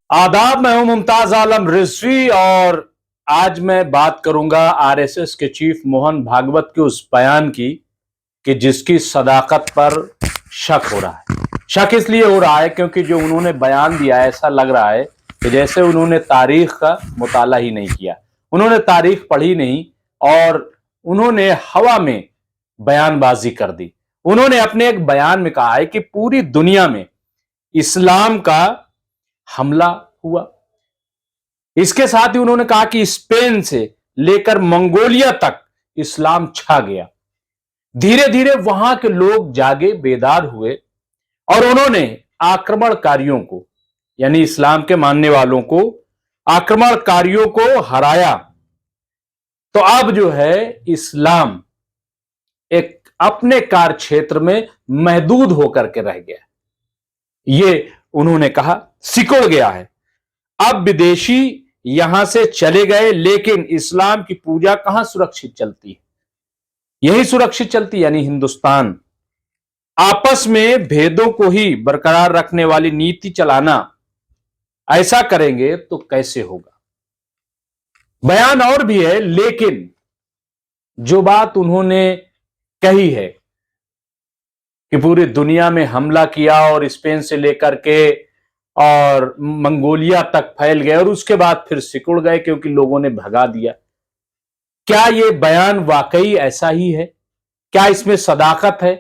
आदाब, मैं हूं मुमताज आलम रिजवी और आज मैं बात करूंगा आरएसएस के चीफ मोहन भागवत के उस बयान की कि जिसकी सदाकत पर शक हो रहा है। शक इसलिए हो रहा है क्योंकि जो उन्होंने बयान दिया है ऐसा लग रहा है कि जैसे उन्होंने तारीख का मुताला ही नहीं किया, उन्होंने तारीख पढ़ी नहीं और उन्होंने हवा में बयानबाजी कर दी। उन्होंने अपने एक बयान में कहा है कि पूरी दुनिया में इस्लाम का हमला हुआ। इसके साथ ही उन्होंने कहा कि स्पेन से लेकर मंगोलिया तक इस्लाम छा गया। धीरे धीरे वहां के लोग जागे, बेदार हुए और उन्होंने आक्रमणकारियों को, यानी इस्लाम के मानने वालों को, आक्रमणकारियों को हराया। तो अब जो है इस्लाम एक अपने कार्य क्षेत्र में महदूद होकर के रह गया, ये उन्होंने कहा, सिकुड़ गया है। अब विदेशी यहां से चले गए, लेकिन इस्लाम की पूजा कहां सुरक्षित चलती है? यही सुरक्षित चलती, यानी हिंदुस्तान। आपस में भेदों को ही बरकरार रखने वाली नीति चलाना, ऐसा करेंगे तो कैसे होगा? बयान और भी है, लेकिन जो बात उन्होंने कही है कि पूरी दुनिया में हमला किया और स्पेन से लेकर के और मंगोलिया तक फैल गए और उसके बाद फिर सिकुड़ गए क्योंकि लोगों ने भगा दिया। क्या यह बयान वाकई ऐसा ही है? क्या इसमें सदाकत है?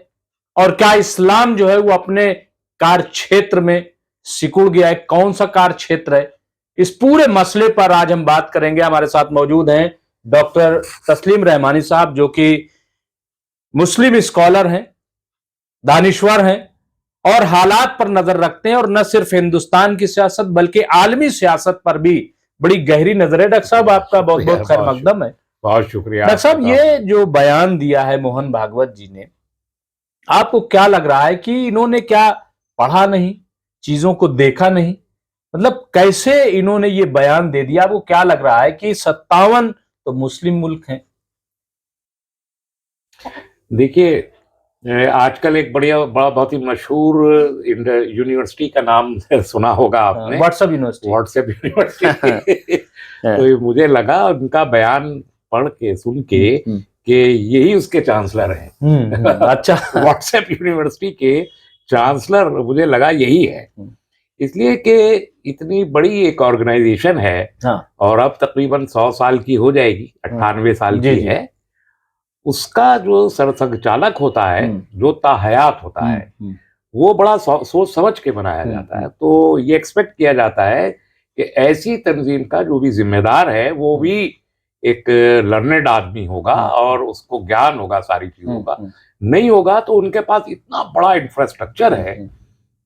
और क्या इस्लाम जो है वो अपने कार्य क्षेत्र में सिकुड़ गया है? कौन सा कार्य क्षेत्र है? इस पूरे मसले पर आज हम बात करेंगे। हमारे साथ मौजूद हैं डॉक्टर तस्लीम रहमानी साहब, जो कि मुस्लिम स्कॉलर हैं, दानिश्वर हैं और हालात पर नजर रखते हैं, और न सिर्फ हिंदुस्तान की सियासत बल्कि आलमी सियासत पर भी बड़ी गहरी नजर है। डॉक्टर साहब, आपका बहुत बहुत खैर मकदम है। बहुत शुक्रिया डॉक्टर साहब, ये जो बयान दिया है मोहन भागवत जी ने, आपको क्या लग रहा है कि इन्होंने क्या पढ़ा नहीं, चीजों को देखा नहीं? मतलब कैसे इन्होंने ये बयान दे दिया? आपको क्या लग रहा है कि 57 तो मुस्लिम मुल्क हैं? देखिए, आजकल एक बहुत ही मशहूर यूनिवर्सिटी का नाम सुना होगा आपने, व्हाट्सएप यूनिवर्सिटी। तो मुझे लगा उनका बयान पढ़ के, सुन के कि यही उसके चांसलर हैं। अच्छा। व्हाट्सएप यूनिवर्सिटी के चांसलर मुझे लगा यही है, इसलिए कि इतनी बड़ी एक ऑर्गेनाइजेशन है। हाँ। और अब तकरीबन 100 साल की हो जाएगी, 98 साल की है। उसका जो संचालक होता है, जो ताहयात होता है, वो बड़ा सोच समझ के बनाया जाता है। तो ये एक्सपेक्ट किया जाता है कि ऐसी तंजीम का जो भी जिम्मेदार है वो भी एक लर्नेड आदमी होगा और उसको ज्ञान होगा सारी चीजों का। नहीं होगा तो उनके पास इतना बड़ा इंफ्रास्ट्रक्चर है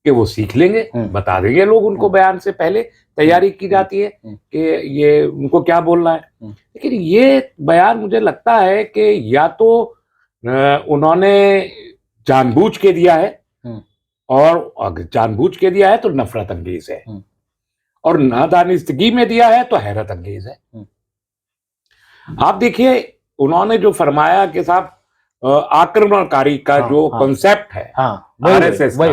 कि वो सीख लेंगे, बता देंगे लोग उनको। बयान से पहले तैयारी की जाती है कि ये उनको क्या बोलना है। लेकिन ये बयान मुझे लगता है कि या तो उन्होंने जानबूझ के दिया है, और अगर जानबूझ के दिया है तो नफरत अंगेज है, और नादानिस्तगी में दिया है तो हैरत अंगेज है। आप देखिए, उन्होंने जो फरमाया कि साहब आक्रमणकारी का जो कॉन्सेप्ट है आरएसएस का,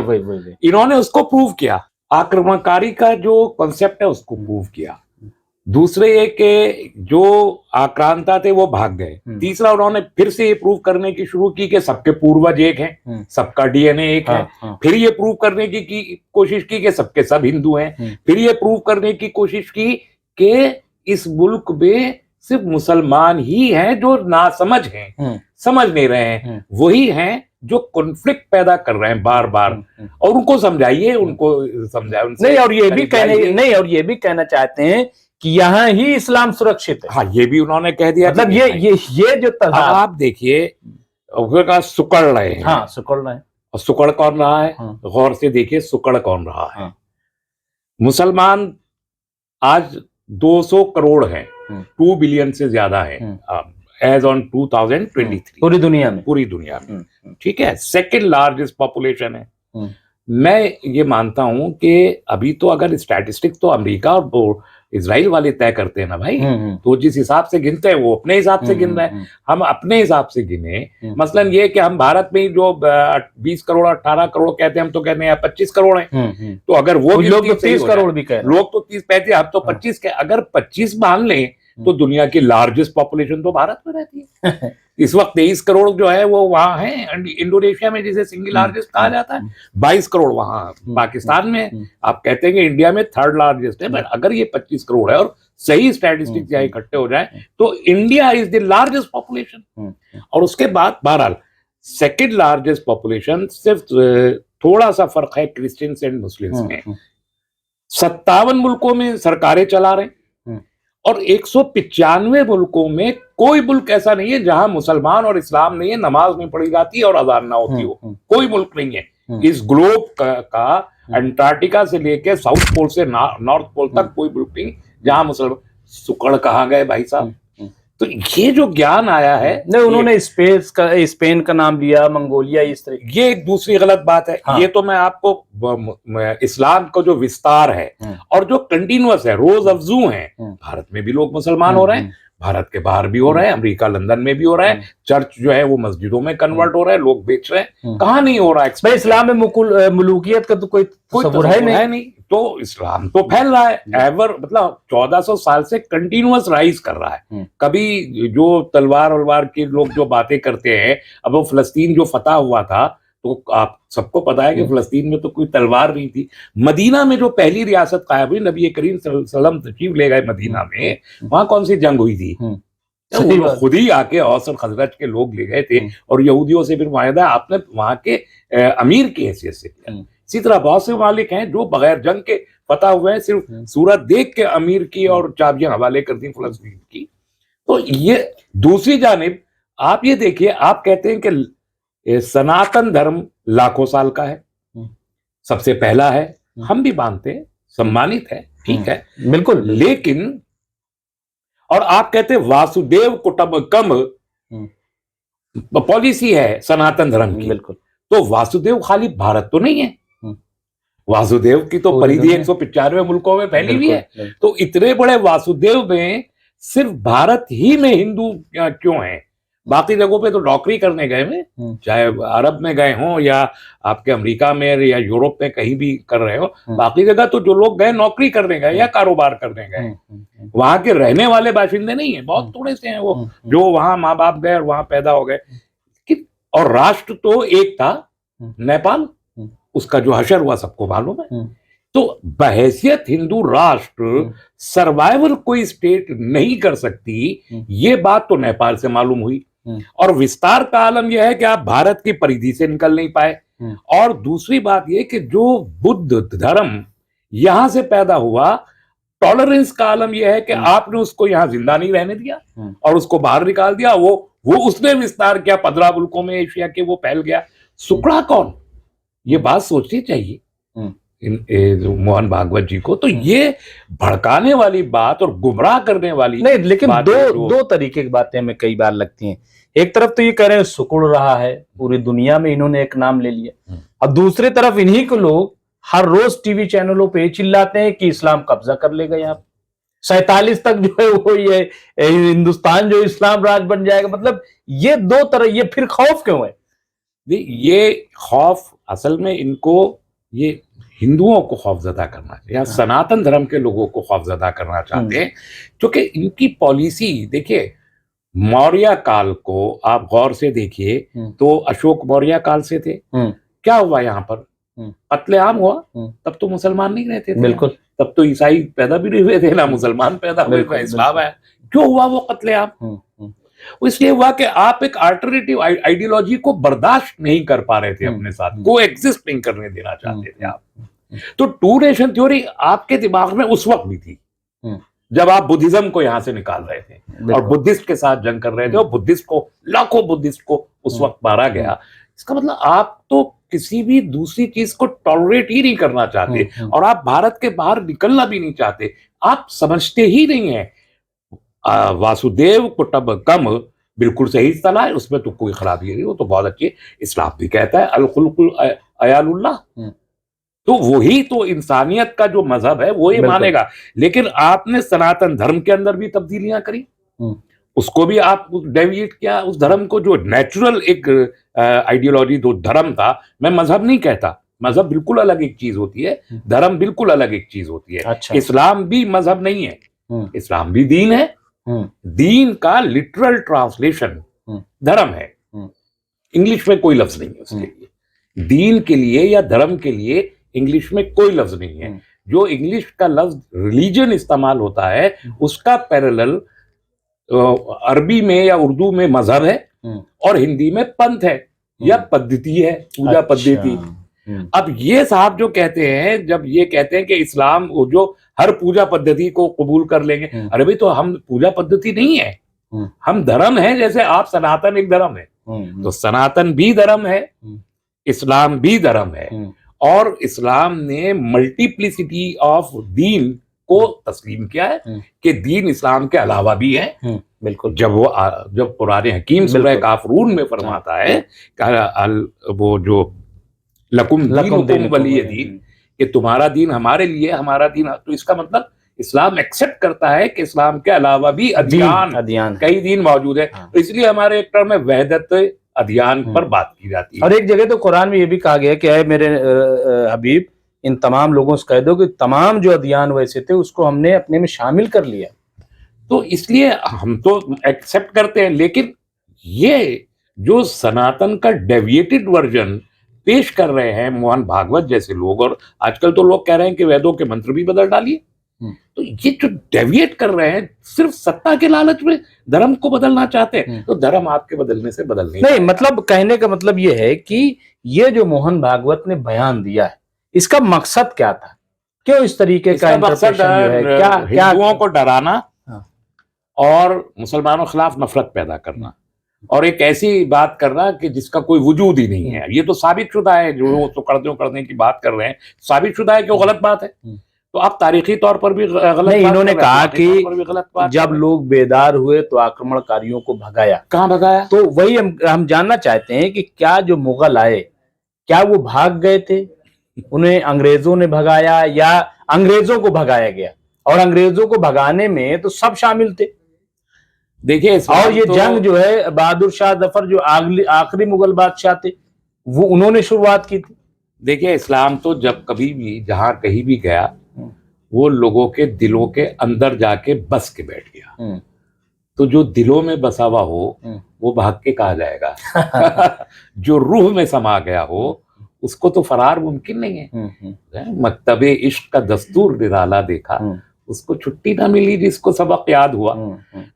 इन्होंने उसको प्रूव किया। आक्रमणकारी का जो कॉन्सेप्ट है उसको प्रूव किया। दूसरे एक के जो आक्रांता थे वो भाग गए। तीसरा, उन्होंने फिर से ये प्रूव करने की शुरू की कि सबके पूर्वज एक हैं, सबका डीएनए एक है। फिर ये प्रूव करने की कोशिश की कि सबके सब हिंदू हैं। फिर ये प्रूव करने की कोशिश की कि इस मुल्क में सिर्फ मुसलमान ही हैं जो नासमझ हैं, समझ नहीं रहे हैं, वही हैं जो कॉन्फ्लिक्ट पैदा कर रहे हैं बार बार। और उनको समझाइए, उनको समझाए नहीं, और ये भी कहना चाहते हैं कि यहाँ ही इस्लाम सुरक्षित है। हाँ, ये भी उन्होंने कह दिया। मतलब ये जो आप देखिए, सुकड़ रहे हैं। हाँ, सुकड़ रहे हैं। और सुकड़ कौन रहा है? गौर से देखिए, सुकड़ कौन रहा है? मुसलमान आज 200 करोड़ हैं, 2 बिलियन से ज्यादा है एज ऑन 2023 पूरी दुनिया में। ठीक है, सेकंड लार्जेस्ट पॉपुलेशन है। मैं ये मानता हूं कि अभी तो अगर स्टैटिस्टिक्स तो अमेरिका और इजराइल वाले तय करते हैं ना भाई। तो जिस हिसाब से गिनते हैं वो अपने हिसाब से गिन रहे हैं, हम अपने हिसाब से गिने। मसलन ये कि हम भारत में जो 20 करोड़ 18 करोड़ कहते हैं, हम तो कहते हैं 25 करोड़ हैं। तो अगर वो लोग तो 30 करोड़ भी कह रहे हैं, लोग तो 30 35, हम तो 25 के, अगर 25 मान लें तो दुनिया की लार्जेस्ट पॉपुलेशन तो भारत में रहती है। इस वक्त 23 करोड़ जो है वो वहां है इंडोनेशिया में, जिसे सिंगल लार्जेस्ट कहा जाता है। 22 करोड़ वहां पाकिस्तान में। आप कहते हैं कि इंडिया में थर्ड लार्जेस्ट है, पर अगर ये 25 करोड़ है और सही स्टैटिस्टिक्स यहाँ इकट्ठे हो जाए तो India is the largest population. और उसके बाद बहरहाल सेकेंड लार्जेस्ट पॉपुलेशन सिर्फ थोड़ा सा फर्क है क्रिश्चियंस एंड मुस्लिम्स में। 57 मुल्कों में सरकारें चला रहे हैं और 195 मुल्कों में कोई मुल्क ऐसा नहीं है जहां मुसलमान और इस्लाम नहीं है, नमाज नहीं पढ़ी जाती और अजान ना होती हो। कोई मुल्क नहीं है इस ग्लोब का अंटार्कटिका से लेके साउथ पोल से नॉर्थ पोल तक कोई मुल्क नहीं जहां मुसलमान। सुकड़ कहाँ गए भाई साहब? तो ये जो ज्ञान आया है, नहीं उन्होंने स्पेन का नाम लिया, मंगोलिया, इस तरह, ये एक दूसरी गलत बात है। हाँ। ये तो मैं आपको इस्लाम का जो विस्तार है और जो कंटिन्यूअस है, रोज अफजू है, भारत में भी लोग मुसलमान हो रहे हैं, भारत के बाहर भी हो रहे हैं, अमेरिका लंदन में भी हो रहे हैं, चर्च जो है वो मस्जिदों में कन्वर्ट हो रहे हैं, लोग बेच रहे हैं। कहाँ नहीं हो रहा है? इस्लाम में मुलूकियत का तो कोई तस्वुर है नहीं। तो इस्लाम तो फैल रहा है एवर, मतलब 1400 साल से कंटिन्यूअस राइज कर रहा है। कभी जो तलवार वलवार के लोग जो बातें करते हैं, अब वो फलस्तीन जो फतह हुआ था तो आप सबको पता है कि फलस्तीन में तो कोई तलवार नहीं थी। मदीना में जो पहली रियासत कायम हुई, नबी करीम सल्लल्लाहु अलैहि वसल्लम तशरीफ ले गए मदीना में, वहां कौन सी जंग हुई थी? वो खुद ही आके औस और खजरज के लोग ले गए थे और यहूदियों से फिर वायदा आपने वहां के अमीर की हैसियत से किया। इसी तरह बहुत से मालिक हैं जो बगैर जंग के फतह हुए हैं, सिर्फ सूरत देख के अमीर की और चाबियां हवाले कर दी फलस्तीन की। तो ये दूसरी जानिब आप ये देखिए, आप कहते हैं कि सनातन धर्म लाखों साल का है, सबसे पहला है, हम भी मानते हैं, सम्मानित है, ठीक है, बिल्कुल। लेकिन और आप कहते हैं वासुदेव कुटुंबकम पॉलिसी है सनातन धर्म की, बिल्कुल। तो वासुदेव खाली भारत तो नहीं है, वासुदेव की तो परिधि 195 मुल्कों में फैली हुई है। तो इतने बड़े वासुदेव में सिर्फ भारत ही में हिंदू क्यों हैं? बाकी जगहों पे तो नौकरी करने गए हैं, चाहे अरब में गए हों या आपके अमेरिका में या यूरोप में कहीं भी कर रहे हो, बाकी जगह तो जो लोग गए नौकरी करने गए या कारोबार करने गए, वहां के रहने वाले बाशिंदे नहीं है, बहुत थोड़े से हैं वो जो वहां माँ बाप गए और वहां पैदा हो गए। और राष्ट्र तो एक था, नेपाल, उसका जो हशर हुआ सबको मालूम है। तो बहैसियत हिंदू राष्ट्र सर्वाइवल कोई स्टेट नहीं कर सकती, ये बात तो नेपाल से मालूम हुई। और विस्तार का आलम यह है कि आप भारत की परिधि से निकल नहीं पाए। और दूसरी बात यह कि जो बुद्ध धर्म यहां से पैदा हुआ, टॉलरेंस का आलम यह है कि आपने उसको यहां जिंदा नहीं रहने दिया और उसको बाहर निकाल दिया। वो उसने विस्तार किया 15 मुल्कों में एशिया के, वो फैल गया। सुकड़ा कौन? ये बात सोचनी चाहिए मोहन भागवत जी को। तो ये भड़काने वाली बात और गुमराह करने वाली नहीं, लेकिन दो तरीके की बातें हमें कई बार लगती हैं। एक तरफ तो ये कह रहे हैं सुकुड़ रहा है, पूरी दुनिया में इन्होंने एक नाम ले लिया, और दूसरी तरफ इन्हीं को लोग हर रोज टीवी चैनलों पे चिल्लाते हैं कि इस्लाम कब्जा कर लेगा यहाँ पे, 47 तक जो है वो ये हिंदुस्तान जो इस्लाम राज बन जाएगा। मतलब ये दो तरह, ये फिर खौफ क्यों है? ये खौफ असल में इनको ये हिंदुओं को खौफजदा करना चाहिए या सनातन धर्म के लोगों को खौफजदा करना चाहते हैं, क्योंकि इनकी पॉलिसी देखिए, मौर्य काल को आप गौर से देखिए तो अशोक मौर्य काल से थे, क्या हुआ यहाँ पर? कत्लेआम हुआ। तब तो मुसलमान नहीं रहते थे, बिल्कुल, तब तो ईसाई पैदा भी नहीं हुए थे, ना मुसलमान पैदा हुए थे, इस्लाम है। क्यों हुआ वो कत्लेआम? इसलिए हुआ कि आप एक अल्टरनेटिव आइडियोलॉजी को बर्दाश्त नहीं कर पा रहे थे, अपने साथ को एग्जिस्ट नहीं करने देना चाहते थे आप। तो टू नेशन थ्योरी आपके दिमाग में उस वक्त भी थी जब आप बुद्धिज्म को यहां से निकाल रहे थे और बुद्धिस्ट के साथ जंग कर रहे थे, और बुद्धिस्ट को, लाखों बुद्धिस्ट को उस वक्त मारा गया। इसका मतलब आप तो किसी भी दूसरी चीज को टॉलरेट ही नहीं करना चाहते, और आप भारत के बाहर निकलना भी नहीं चाहते। आप समझते ही नहीं है वासुदेव कुटुंबकम बिल्कुल सही सलाह है, उसमें तो कोई खराबी नहीं, वो तो बहुत अच्छी है। इस्लाम भी कहता है अल खुल्कुल अयालुल्लाह। तो वही तो इंसानियत का जो मजहब है वो ये मानेगा। लेकिन आपने सनातन धर्म के अंदर भी तब्दीलियां करी, उसको भी आप डेविएट किया, उस धर्म को जो नेचुरल एक आइडियोलॉजी जो धर्म था, मैं मजहब नहीं कहता, मजहब बिल्कुल अलग एक चीज होती है, धर्म बिल्कुल अलग एक चीज होती है। अच्छा। इस्लाम भी मजहब नहीं है, इस्लाम भी दीन है। दीन का लिटरल ट्रांसलेशन धर्म है, इंग्लिश में कोई लफ्ज नहीं है उसके लिए। दीन के लिए या धर्म के लिए इंग्लिश में कोई लफ्ज नहीं है। जो इंग्लिश का लफ्ज रिलीजन इस्तेमाल होता है, उसका पैरेलल अरबी में या उर्दू में मजहब है और हिंदी में पंथ है या पद्धति है, पूजा पद्धति। अब ये साहब जो कहते हैं, जब ये कहते हैं कि इस्लाम जो हर पूजा पद्धति को कबूल कर लेंगे, अरे भाई तो हम पूजा पद्धति नहीं है, हम धर्म है। जैसे आप सनातन एक धर्म है, तो सनातन भी धर्म है, इस्लाम भी धर्म है। और इस्लाम ने मल्टीप्लिसिटी ऑफ दीन को तस्लीम किया है कि दीन इस्लाम के अलावा भी है। बिल्कुल। जब कुरान हकीम सूरह काफरून में फरमाता है वो जो लकुम दीनुकुम वलिय दीन, कि तुम्हारा दीन हमारे लिए, हमारा दीन, तो इसका मतलब इस्लाम एक्सेप्ट करता है कि इस्लाम के अलावा भी अदियान कई दीन मौजूद है। तो इसलिए हमारे एक टर्म में वहदत अदियान पर बात की जाती है। और एक जगह तो कुरान में ये भी कहा गया कि है मेरे हबीब, इन तमाम लोगों से कह दो कि तमाम जो अदियान वैसे थे उसको हमने अपने में शामिल कर लिया। तो इसलिए हम तो एक्सेप्ट करते हैं, लेकिन ये जो सनातन का डेविएटेड वर्जन पेश कर रहे हैं मोहन भागवत जैसे लोग, और आजकल तो लोग कह रहे हैं कि वेदों के मंत्र भी बदल डालिए, तो ये जो डेविएट कर रहे हैं सिर्फ सत्ता के लालच में धर्म को बदलना चाहते हैं, तो धर्म आपके बदलने से बदल नहीं। मतलब कहने का मतलब ये है कि ये जो मोहन भागवत ने बयान दिया है, इसका मकसद क्या था? क्यों इस तरीके का मकसद हिंदुओं को डराना और मुसलमानों के खिलाफ नफरत पैदा करना, और एक ऐसी बात करना कि जिसका कोई वजूद ही नहीं है। ये तो साबित शुदा है, जो तो करने की बात कर रहे हैं, साबित शुदा है कि वो गलत बात है। तो आप तारीखी तौर पर भी गलत नहीं, इन्होंने कहा कि जब लोग बेदार हुए तो आक्रमणकारियों को भगाया। कहाँ भगाया? तो वही हम जानना चाहते हैं कि क्या जो मुगल आए, क्या वो भाग गए थे, उन्हें अंग्रेजों ने भगाया या अंग्रेजों को भगाया गया? और अंग्रेजों को भगाने में तो सब शामिल थे। देखिए, और ये जंग जो है बहादुर शाह जफर जो आखिरी मुगल बादशाह थे, वो उन्होंने शुरुआत की थी। देखिए, इस्लाम तो जब कभी भी जहां कहीं भी गया, वो लोगों के दिलों के अंदर जाके बस के बैठ गया। तो जो दिलों में बसा हुआ हो वो भाग के कहा जाएगा। जो रूह में समा गया हो उसको तो फरार मुमकिन नहीं है। मकतबे इश्क का दस्तूर निराला देखा, उसको छुट्टी ना मिली जिसको सबक याद हुआ।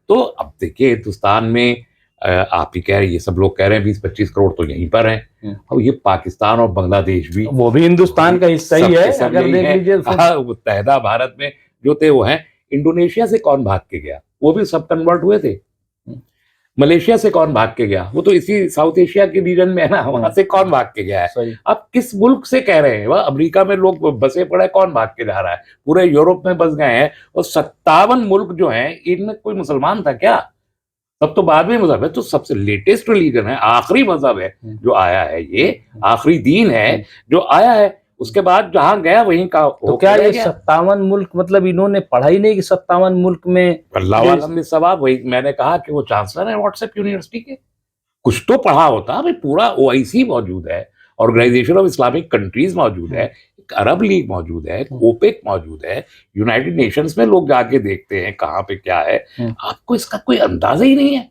तो अब देखिए, हिंदुस्तान में आप ही कह रहे, ये सब लोग कह रहे हैं 20-25 करोड़ तो यहीं पर हैं, और ये पाकिस्तान और बांग्लादेश भी, वो भी हिंदुस्तान का हिस्सा ही है। अगर देख लीजिए मुत्तहदा भारत में जो थे वो हैं। इंडोनेशिया से कौन भाग के गया? वो भी सब कन्वर्ट हुए थे। मलेशिया से कौन भाग के गया? वो तो इसी साउथ एशिया के रीजन में है ना, वहां से कौन भाग के गया है? अब किस मुल्क से कह रहे हैं? वह अमेरिका में लोग बसे पड़े, कौन भाग के जा रहा है? पूरे यूरोप में बस गए हैं। और 57 मुल्क जो हैं, इनमें कोई मुसलमान था क्या? सब तो बाद में मजहब है। तो सबसे लेटेस्ट रिलीजन है, आखिरी मजहब है जो आया है, ये आखिरी दीन है जो आया है। उसके बाद जहां गया वहीं का। तो क्या ये 57 मुल्क, मतलब इन्होंने पढ़ा ही नहीं कि 57 मुल्क में? अल्लाह सवाब, वही मैंने कहा कि वो चांसलर है व्हाट्सएप यूनिवर्सिटी के, कुछ तो पढ़ा होता। भाई पूरा OIC मौजूद है, ऑर्गेनाइजेशन ऑफ इस्लामिक कंट्रीज मौजूद है, अरब लीग मौजूद है, ओपेक मौजूद है, यूनाइटेड नेशंस में लोग जाके देखते हैं कहाँ पे क्या है। आपको इसका कोई अंदाजा ही नहीं है।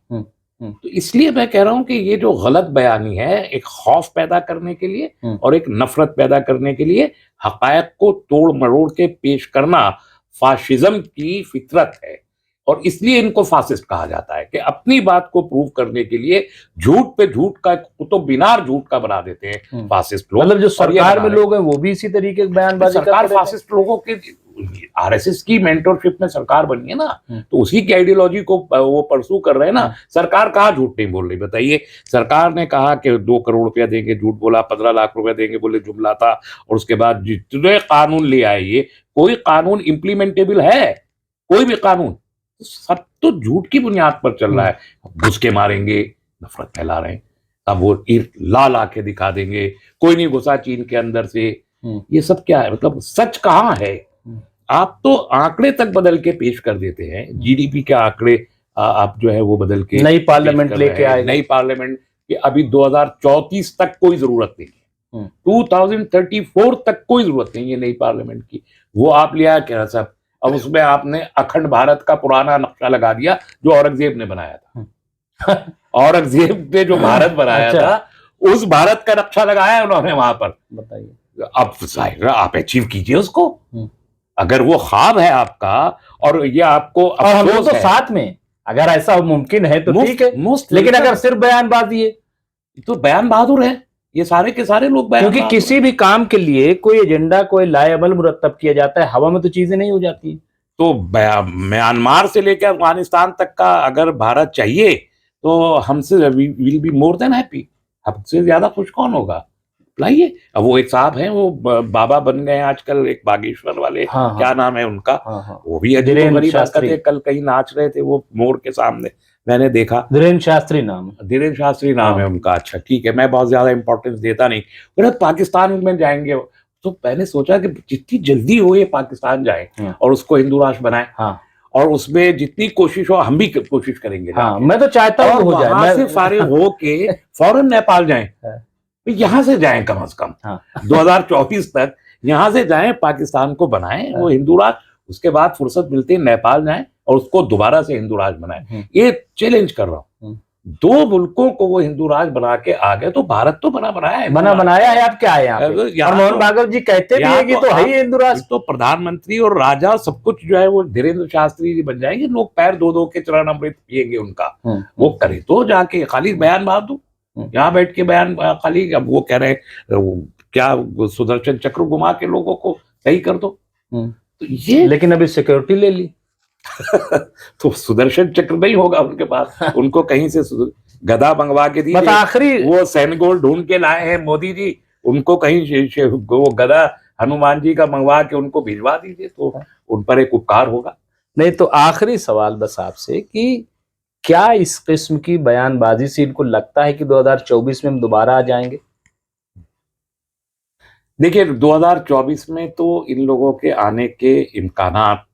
तो इसलिए मैं कह रहा हूं कि ये जो गलत बयानी है, एक खौफ पैदा करने के लिए और एक नफरत पैदा करने के लिए, हकायक को तोड़ मरोड़ के पेश करना फाशिज्म की फितरत है। और इसलिए इनको फासिस्ट कहा जाता है कि अपनी बात को प्रूव करने के लिए झूठ पे झूठ का कुतुब बिनार झूठ का बना देते हैं फासिस्ट लोग। मतलब जो सरकार में लोग हैं वो भी इसी तरीके की बयानबाजी करते हैं। सरकार फासिस्ट लोगों के, RSS की मेंटरशिप में सरकार बनी है ना, तो उसी की आइडियोलॉजी को वो परसू कर रहे हैं ना। सरकार कहाँ झूठ नहीं बोल रही बताइए? सरकार ने कहा कि 2 करोड़ रुपया देंगे, झूठ बोला। 15 लाख रुपया देंगे, बोले जुमला था। और उसके बाद जितने कानून ले आए, ये कोई कानून इम्प्लीमेंटेबल है? कोई भी कानून? सब तो झूठ की बुनियाद पर चल रहा है। घुस के मारेंगे, नफरत फैला रहे हैं। अब वो ला ला के दिखा देंगे, कोई नहीं घुसा चीन के अंदर से, ये सब क्या है, मतलब सच कहाँ है? आप तो आंकड़े तक बदल के पेश कर देते हैं, जीडीपी के आंकड़े आप जो है वो बदल के नई पार्लियामेंट लेके आए, नई पार्लियामेंट की अभी 2034 तक कोई जरूरत नहीं है, 2034 तक कोई जरूरत नहीं है नई पार्लियामेंट की। वो आप लिया क्या सब, अब उसमें आपने अखंड भारत का पुराना नक्शा लगा दिया जो औरंगजेब ने बनाया था। औरंगजेब ने जो भारत बनाया था, उस भारत का नक्शा लगाया है उन्होंने वहां पर। बताइए, अब जाहिर है आप अचीव कीजिए उसको, अगर वो ख्वाब है आपका और ये आपको हम लोग तो साथ में, अगर ऐसा मुमकिन है तो ठीक है, लेकिन अगर सिर्फ बयानबाजी है तो बयान बहादुर है ये सारे के सारे लोग। क्योंकि किसी भी काम के लिए कोई एजेंडा, कोई लाएअमल मुरतब किया जाता है, हवा में तो चीजें नहीं हो जाती। तो म्यांमार से लेकर अफगानिस्तान तक का अगर भारत चाहिए तो हमसे will be more than happy, हमसे ज्यादा खुश कौन होगा, लाइए। अब वो एक साहब हैं, वो बाबा बन गए आजकल, एक बागेश्वर वाले, क्या नाम है उनका, वो भी धीरेन्द्र शास्त्री थे, कल कहीं नाच रहे थे वो मोर के सामने, मैंने देखा। धीरेन्द्र शास्त्री नाम है उनका। अच्छा ठीक है, मैं बहुत ज्यादा इंपॉर्टेंस देता नहीं। फिर पाकिस्तान में जाएंगे तो मैंने सोचा कि जितनी जल्दी हो ये पाकिस्तान जाए और उसको हिंदू राष्ट्र बनाए, और उसमें जितनी कोशिश हो हम भी कोशिश करेंगे। मैं तो चाहता हूँ हो जाए, से फारिग हो के फौरन नेपाल जाएं, यहां से जाएं कम से कम 2024 तक यहां से जाएं, पाकिस्तान को बनाएं वो हिंदू राष्ट्र, उसके बाद फुर्सत मिलती है नेपाल जाएं और उसको दोबारा से हिंदू राष्ट्र बनाएं। ये चैलेंज कर रहा हूं, दो मुल्कों को वो हिंदू राष्ट्र बना के आ गए तो भारत तो बनाया है। आप क्या है और मोहन भागवत जी कहते भी हैं कि तो है ही हिंदू राष्ट्र, तो प्रधानमंत्री और राजा सब कुछ जो है वो धीरेन्द्र शास्त्री जी बन जाएंगे, लोग पैर धो धो के चरण अमृत पिएंगे उनका। वो करे तो जाके खाली बयान बहादुर यहाँ बैठ के बयान खाली, अब वो कह रहे क्या सुदर्शन चक्र घुमा के लोगों को सही कर दो, तो ये, लेकिन अभी सिक्योरिटी ले ली तो सुदर्शन चक्र नहीं होगा उनके पास, उनको कहीं से गधा मंगवा के दी, आखिरी वो सैनिकों ढूंढ के लाए हैं मोदी जी, उनको कहीं वो गधा हनुमान जी का मंगवा के उनको भिजवा दीजिए तो उन पर एक उपकार होगा। नहीं तो आखिरी सवाल बस आपसे कि क्या इस किस्म की बयानबाजी से इनको लगता है कि 2024 में हम दोबारा आ जाएंगे? देखिए 2024 में तो इन लोगों के आने के इम्कानात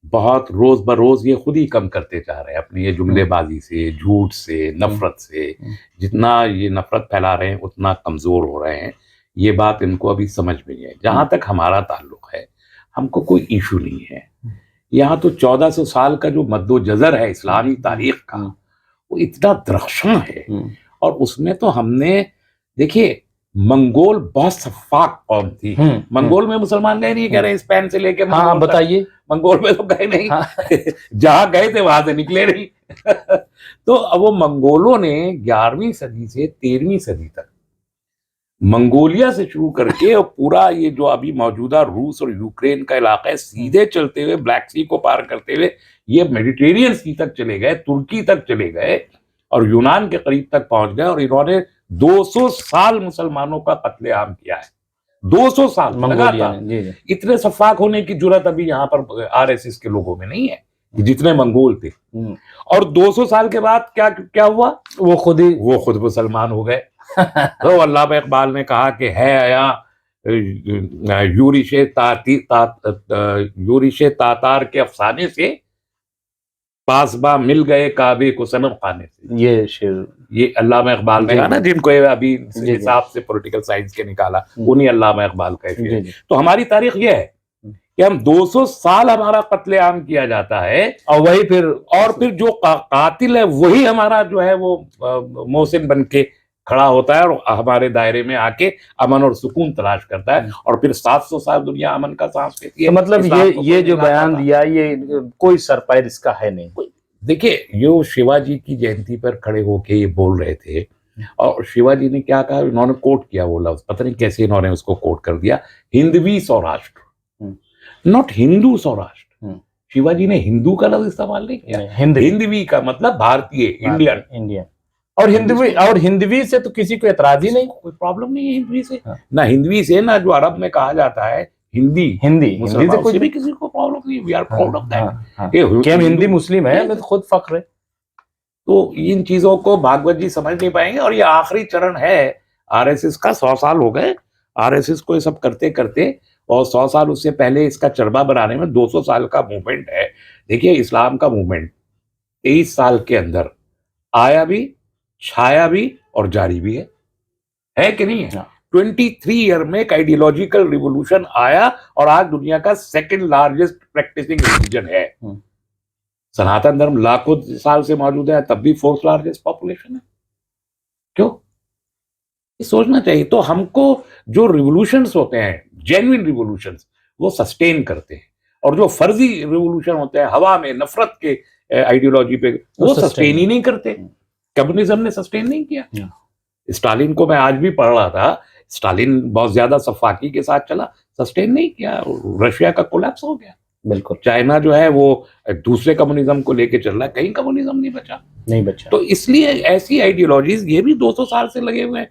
बहुत रोज बरोज ये खुद ही कम करते जा रहे हैं अपनी ये जुमलेबाजी से, झूठ से, नफरत से। जितना ये नफरत फैला रहे हैं उतना कमजोर हो रहे हैं, ये बात इनको अभी समझ में नहीं है। जहां तक हमारा ताल्लुक है, हमको कोई इशू नहीं है। यहाँ तो 1400 साल का जो मद्दोजजर है इस्लामी तारीख का, वो इतना दरख्शां है, और उसमें तो हमने, देखिए मंगोल बहुत सफाक कौम थी। मंगोल में मुसलमान गए नहीं, कह रहे स्पेन से लेके बताइए, मंगोल में तो गए नहीं, जहां गए थे वहां से निकले नहीं। तो अब वो मंगोलों ने 11वीं सदी से 13वीं सदी तक मंगोलिया से शुरू करके और पूरा ये जो अभी मौजूदा रूस और यूक्रेन का इलाका है, सीधे चलते हुए ब्लैक सी को पार करते हुए ये मेडिटेरियन सी तक चले गए, तुर्की तक चले गए और यूनान के करीब तक पहुंच गए, और इन्होंने 200 साल मुसलमानों का कत्लेआम किया है। 200 साल लगातार। इतने सफाक होने की जुर्रत अभी यहाँ पर आरएसएस के लोगों में नहीं है जितने मंगोल थे। और 200 साल के बाद क्या हुआ, वो खुद मुसलमान हो गए। तो अल्लामा इकबाल ने कहा कि है आया यूरिशे तातार के अफसाने से, पासबा मिल गए काबे को सनम खाने से। ये शेर ये अल्लामा इकबाल ने कहा ना, जिनको अभी हिसाब से पॉलिटिकल साइंस के निकाला, उन्हीं अल्लामा इकबाल का शेर। तो हमारी तारीख ये है कि हम 200 साल हमारा कत्लेआम किया जाता है, और वही फिर जो कातिल है वही हमारा जो है वो मोहसिन बन के खड़ा होता है और हमारे दायरे में आके अमन और सुकून तलाश करता है, और फिर 700 साल दुनिया अमन का सांस लेती है। तो मतलब ये जो बयान दिया, ये कोई सरपैर इसका है नहीं। देखिए ये शिवाजी की जयंती पर खड़े होके ये बोल रहे थे, और शिवाजी ने क्या कहा, इन्होंने कोट किया वो लफ्ज, पता नहीं कैसे इन्होंने उसको कोट कर दिया, हिंदवी सौराष्ट्र, नॉट हिंदू सौराष्ट्र। शिवाजी ने हिंदू का लफ्ज इस्तेमाल नहीं किया, हिंदवी का मतलब भारतीय, इंडियन। और हिंदवी से तो किसी को एतराज ही नहीं, कोई प्रॉब्लम नहीं है हिंदवी से। ना हिंदवी से, ना जो अरब में कहा जाता है हिंदी से कोई भी किसी को प्रॉब्लम नहीं। We are proud of that कि हम हिंदी मुस्लिम है, हमें तो खुद फख्र है। तो इन चीजों को भागवत जी समझ नहीं पाएंगे, और ये आखिरी चरण है आरएसएस का। 100 साल हो गए, आरएसएस को ये सब करते करते, और 100 साल उससे पहले इसका चरबा बनाने में 200 साल का मूवमेंट है। देखिए इस्लाम का मूवमेंट 23 साल के अंदर आया भी, छाया भी और जारी भी है कि नहीं है? 23 ईयर में एक आइडियोलॉजिकल रिवोल्यूशन आया और आज दुनिया का सेकंड लार्जेस्ट प्रैक्टिसिंग रिलीजन है। सनातन धर्म लाखों साल से मौजूद है, तब भी फोर्थ लार्जेस्ट पॉपुलेशन है। क्यों? ये सोचना चाहिए। तो हमको जो रिवोल्यूशंस होते हैं, जेन्युइन रिवोल्यूशंस, वो सस्टेन करते हैं, और जो फर्जी रिवोल्यूशन होते हैं हवा में नफरत के आइडियोलॉजी पे, वो सस्टेन ही नहीं करते। कम्युनिज्म ने सस्टेन नहीं किया। स्टालिन को मैं आज भी पढ़ रहा था, स्टालिन बहुत ज्यादा सफाकी के साथ चला, सस्टेन नहीं किया, रशिया का कोलैप्स हो गया। बिल्कुल। चाइना जो है वो दूसरे कम्युनिज्म को लेके चल रहा है, कहीं कम्युनिज्म नहीं बचा। तो इसलिए ऐसी आइडियोलॉजीज ये भी 200 साल से लगे हुए हैं,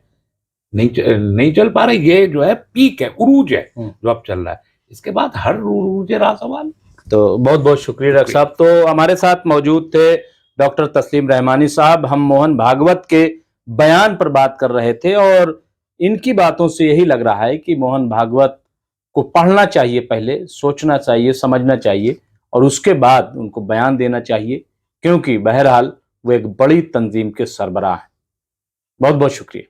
नहीं चल पा रहे। ये जो है पीक है, उरूज है जो अब चल रहा है। इसके बाद हर उरूज रहा सवाल। तो बहुत बहुत शुक्रिया डॉक्टर साहब। तो हमारे साथ मौजूद थे डॉक्टर तस्लीम रहमानी साहब। हम मोहन भागवत के बयान पर बात कर रहे थे, और इनकी बातों से यही लग रहा है कि मोहन भागवत को पढ़ना चाहिए, पहले सोचना चाहिए, समझना चाहिए, और उसके बाद उनको बयान देना चाहिए, क्योंकि बहरहाल वो एक बड़ी तंजीम के सरबराह हैं। बहुत बहुत शुक्रिया।